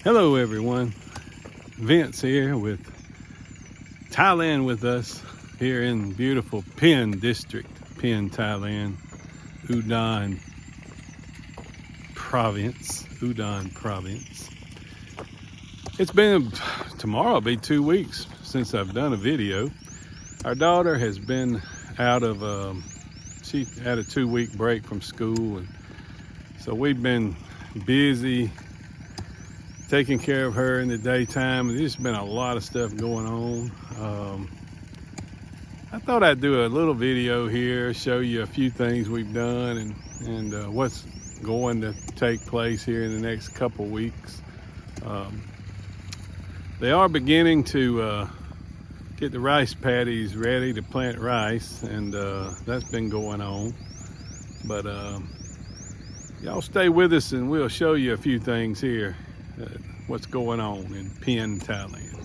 Hello everyone, Vince here with Thailand with us here in beautiful Pen District, Pen, Thailand, Udon Province. Tomorrow will be 2 weeks since I've done a video. Our daughter has been she had a 2-week break from school, and so we've been busy taking care of her in the daytime. There's been a lot of stuff going on. I thought I'd do a little video here, show you a few things we've done and what's going to take place here in the next couple weeks. They are beginning to get the rice paddies ready to plant rice, and that's been going on. But y'all stay with us and we'll show you a few things here. What's going on in Pen, Thailand.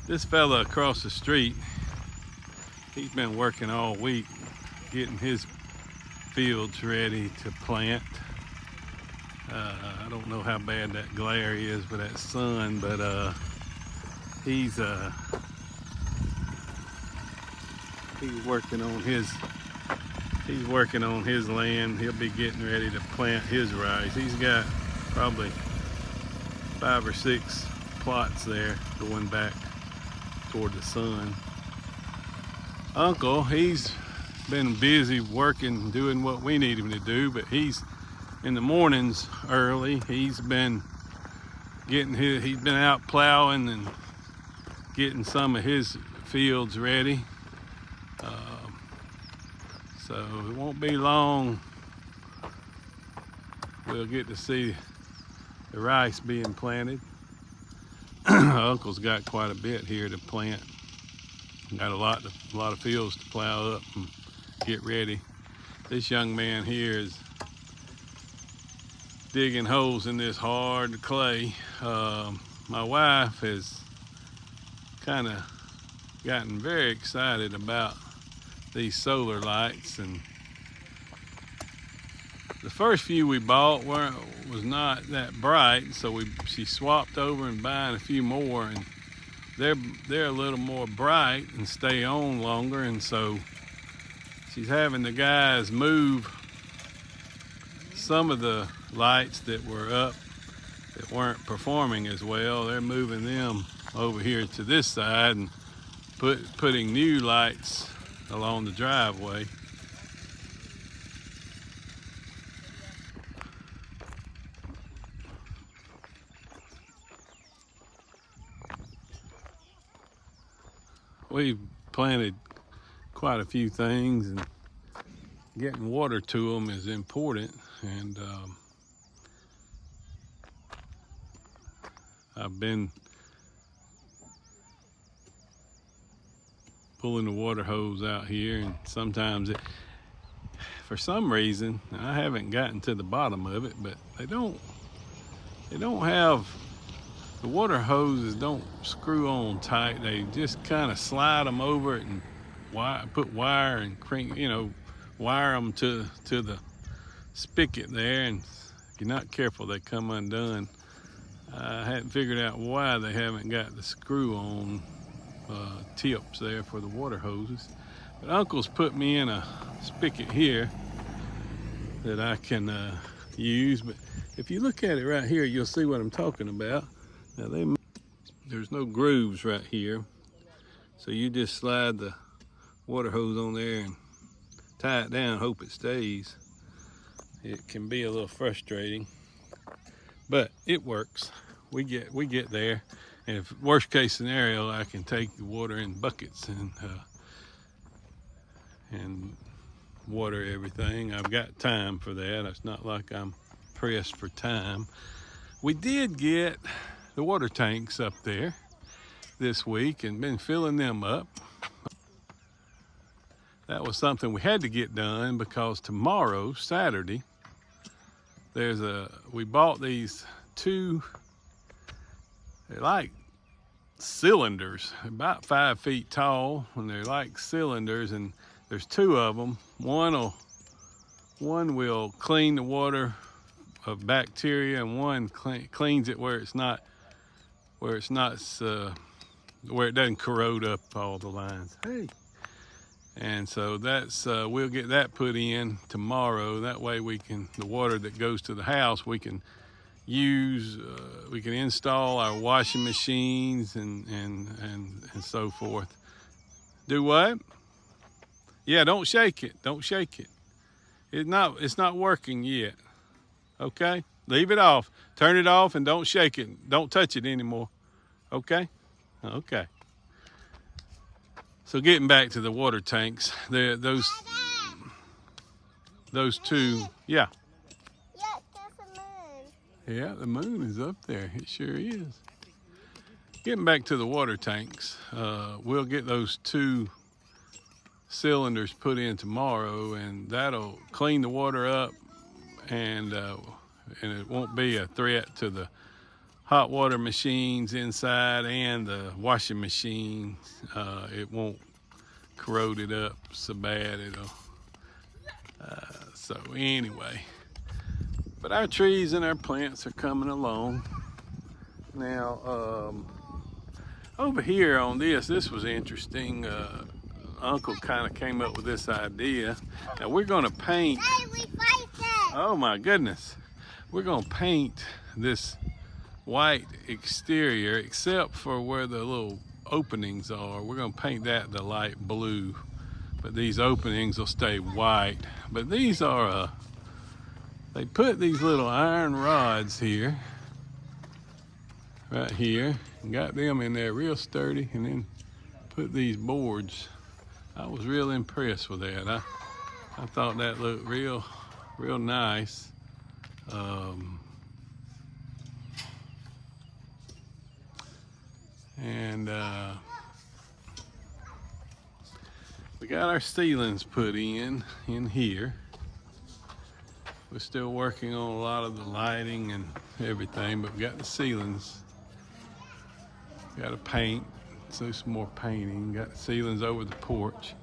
This fella across the street, he's been working all week getting his fields ready to plant. I don't know how bad that glare is with that sun, but he's working on his land. He'll be getting ready to plant his rice. He's got probably 5 or 6 plots there going back toward the sun. Uncle, he's been busy working, doing what we need him to do, but he's in the mornings early. He's been out plowing and getting some of his fields ready. So it won't be long. We'll get to see the rice being planted. Uncle's got quite a bit here to plant. Got a lot of fields to plow up and get ready. This young man here is digging holes in this hard clay. My wife has kind of gotten very excited about these solar lights, and the first few we bought was not that bright, so she swapped over and buying a few more, and they're a little more bright and stay on longer, and so she's having the guys move some of the lights that were up that weren't performing as well. They're moving them over here to this side and putting new lights along the driveway. We've planted quite a few things, and getting water to them is important. And I've been pulling the water hose out here, and sometimes for some reason, I haven't gotten to the bottom of it, but they don't have, the water hoses don't screw on tight. They just kind of slide them over it and put wire and crank, wire them to the spigot there, and if you're not careful, they come undone. I hadn't figured out why they haven't got the screw on tips there for the water hoses. But Uncle's put me in a spigot here that I can use. But if you look at it right here, you'll see what I'm talking about. Now there's no grooves right here, so you just slide the water hose on there and tie it down, hope it stays. It can be a little frustrating, but it works. We get there, and if worst case scenario, I can take the water in buckets and water everything. I've got time for that. It's not like I'm pressed for time. We did get the water tanks up there this week and been filling them up. that was something we had to get done because tomorrow, Saturday, we bought these two, they're like cylinders, about 5 feet tall, and they're like cylinders, and there's two of them. One will clean the water of bacteria, and one cleans it where it's not where it doesn't corrode up all the lines. Hey. And so that's we'll get that put in tomorrow. That way the water that goes to the house, we can use, we can install our washing machines and so forth. Do what? Yeah, don't shake it. Don't shake it. It's not working yet. Okay? Leave it off. Turn it off and don't shake it. Don't touch it anymore. Okay? Okay. So getting back to the water tanks, those two, yeah. Yeah, there's a moon. Yeah, the moon is up there. It sure is. Getting back to the water tanks, we'll get those two cylinders put in tomorrow, and that'll clean the water up, and it won't be a threat to the hot water machines inside and the washing machines. It won't corrode it up so bad. So anyway, but our trees and our plants are coming along. Now, over here on this was interesting. Uncle kind of came up with this idea. Now we're going to paint. Hey, we fight it. Oh my goodness. We're going to paint this white exterior, except for where the little openings are. We're going to paint that the light blue, but these openings will stay white. But these are they put these little iron rods here, right here, and got them in there real sturdy, and then put these boards. I was real impressed with that. I thought that looked real nice. And we got our ceilings put in here. We're still working on a lot of the lighting and everything, but we got the ceilings. Got to paint, so some more painting. Got the ceilings over the porch.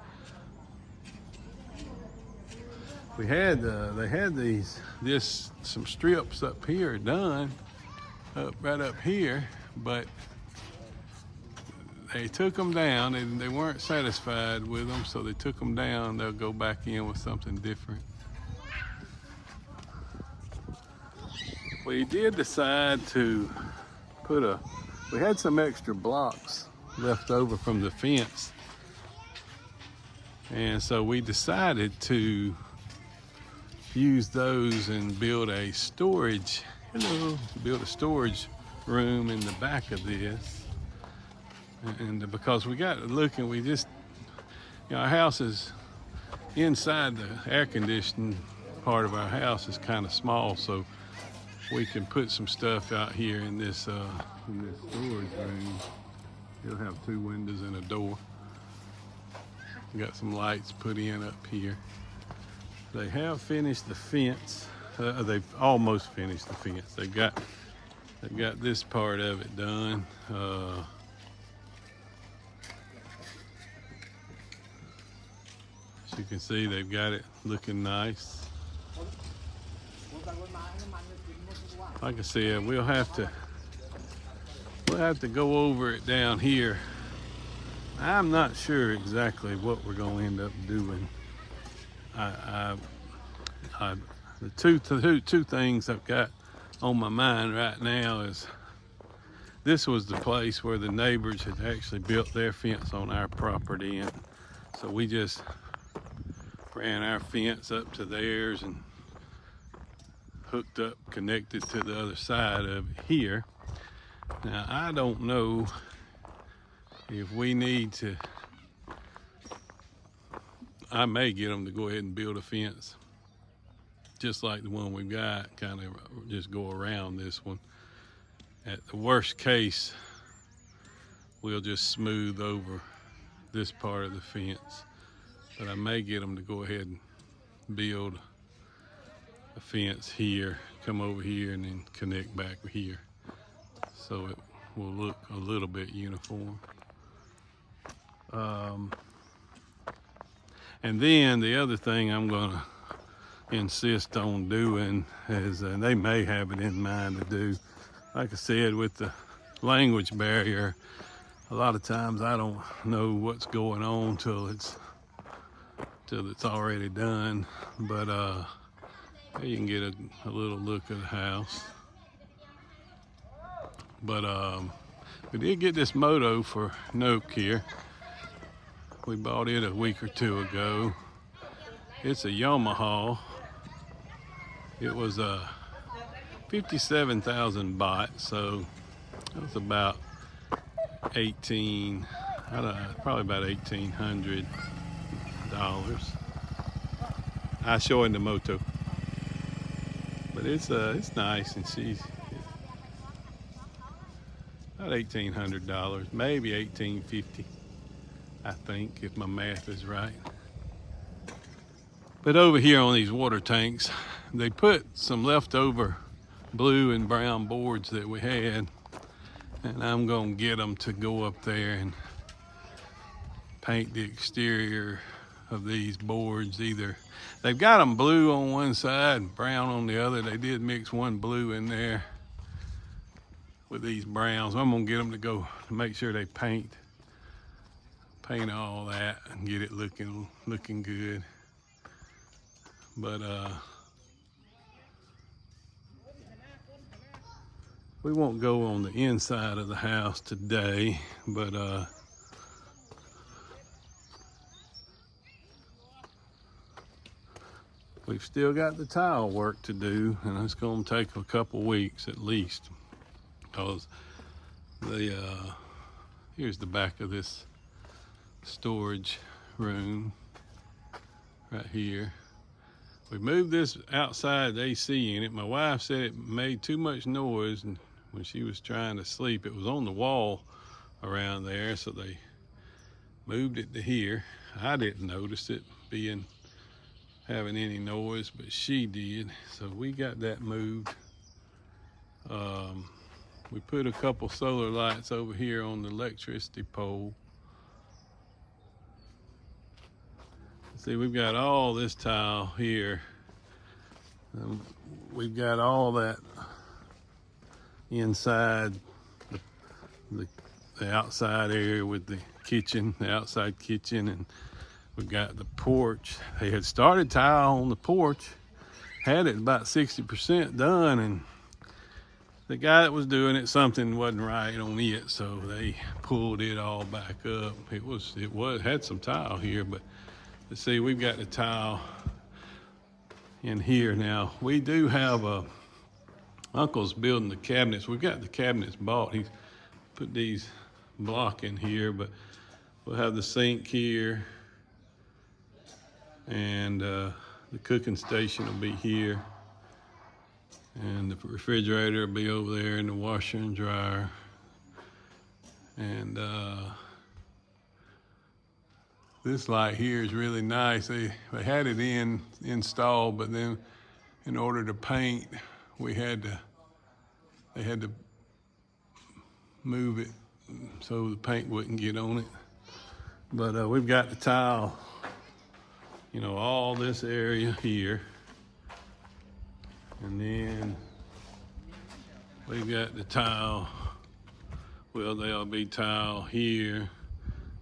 They had some strips up here done, right up here, but they took them down and they weren't satisfied with them, so they took them down. They'll go back in with something different. We did decide to we had some extra blocks left over from the fence, and so we decided to use those and build a storage room in the back of this. And because we got looking, we just, our house is inside, the air conditioning part of our house is kind of small, so we can put some stuff out here in this storage room. It'll have 2 windows and a door. We got some lights put in up here. They have finished the fence. They've almost finished the fence. They've got this part of it done. As you can see, they've got it looking nice. Like I said, we'll have to go over it down here. I'm not sure exactly what we're going to end up doing. The two things I've got on my mind right now is, this was the place where the neighbors had actually built their fence on our property, and so we just ran our fence up to theirs and hooked up, connected to the other side of it here. Now, I don't know if we need to, I may get them to go ahead and build a fence just like the one we've got, kind of just go around this one. At the worst case, we'll just smooth over this part of the fence. But I may get them to go ahead and build a fence here, come over here, and then connect back here, so it will look a little bit uniform. And then the other thing I'm gonna insist on doing is, and they may have it in mind to do, like I said, with the language barrier, a lot of times I don't know what's going on till it's already done. But you can get a little look at the house. But we did get this moto for Nope here. We bought it a week or two ago. It's a Yamaha. It was a 57,000 baht, so that's about probably about $1,800. I show in the moto, but it's nice, and she's about $1,800, maybe $1,850, I think, if my math is right. But over here on these water tanks, they put some leftover blue and brown boards that we had, and I'm gonna get them to go up there and paint the exterior of these boards. Either they've got them blue on one side and brown on the other. They did mix one blue in there with these browns. I'm gonna get them to go to make sure they paint all that and get it looking good. But we won't go on the inside of the house today, but we've still got the tile work to do, and it's going to take a couple weeks at least, because here's the back of this storage room right here. We moved this outside AC in it. My wife said it made too much noise, and when she was trying to sleep, it was on the wall around there, so they moved it to here. I didn't notice it having any noise, but she did, so we got that moved. We put a couple solar lights over here on the electricity pole. See, we've got all this tile here. We've got all that inside the outside area with the kitchen, the outside kitchen, and we've got the porch. They had started tile on the porch, had it about 60% done, and the guy that was doing it, something wasn't right on it, so they pulled it all back up. It had some tile here, but let's see, we've got the tile in here now. We do have Uncle's building the cabinets. We've got the cabinets bought. He's put these block in here, but we'll have the sink here, and the cooking station will be here, and the refrigerator will be over there, and the washer and dryer, and this light here is really nice. They had it installed, but then in order to paint, they had to move it so the paint wouldn't get on it. But we've got the tile, all this area here, and then we've got the tile. Well, there'll be tile here.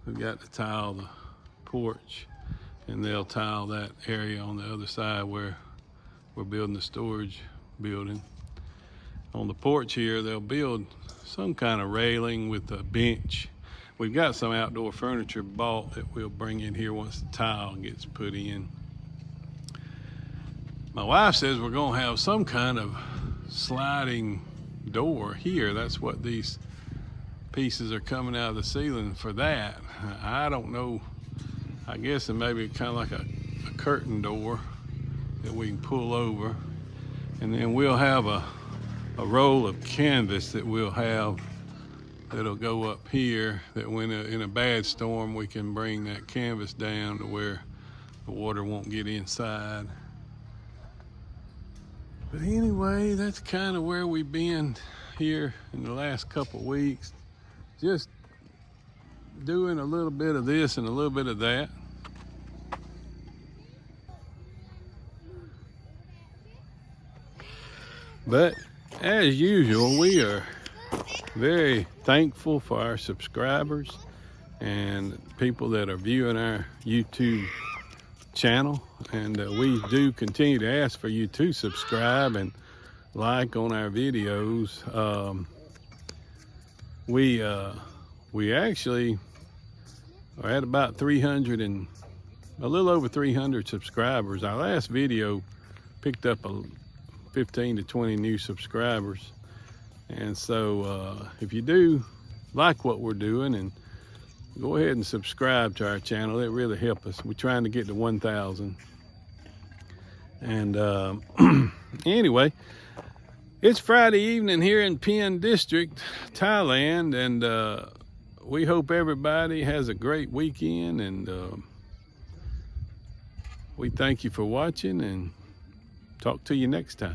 We've got the tile the porch, and they'll tile that area on the other side where we're building the storage building. On the porch here, they'll build some kind of railing with a bench. We've got some outdoor furniture bought that we'll bring in here once the tile gets put in. My wife says we're gonna have some kind of sliding door here. That's what these pieces are coming out of the ceiling for that. I don't know. I guess it may be kind of like a curtain door that we can pull over, and then we'll have a roll of canvas that we'll have that'll go up here, that when in a bad storm we can bring that canvas down to where the water won't get inside. But anyway, that's kind of where we've been here in the last couple weeks. Just doing a little bit of this and a little bit of that. But as usual, we are very thankful for our subscribers and people that are viewing our YouTube channel, and we do continue to ask for you to subscribe and like on our videos. We actually are at about 300 and a little over 300 subscribers. Our last video picked up 15 to 20 new subscribers, and so if you do like what we're doing, and go ahead and subscribe to our channel. It really helps us. We're trying to get to 1,000. And anyway, it's Friday evening here in Pen District, Thailand, and we hope everybody has a great weekend, and we thank you for watching, and talk to you next time.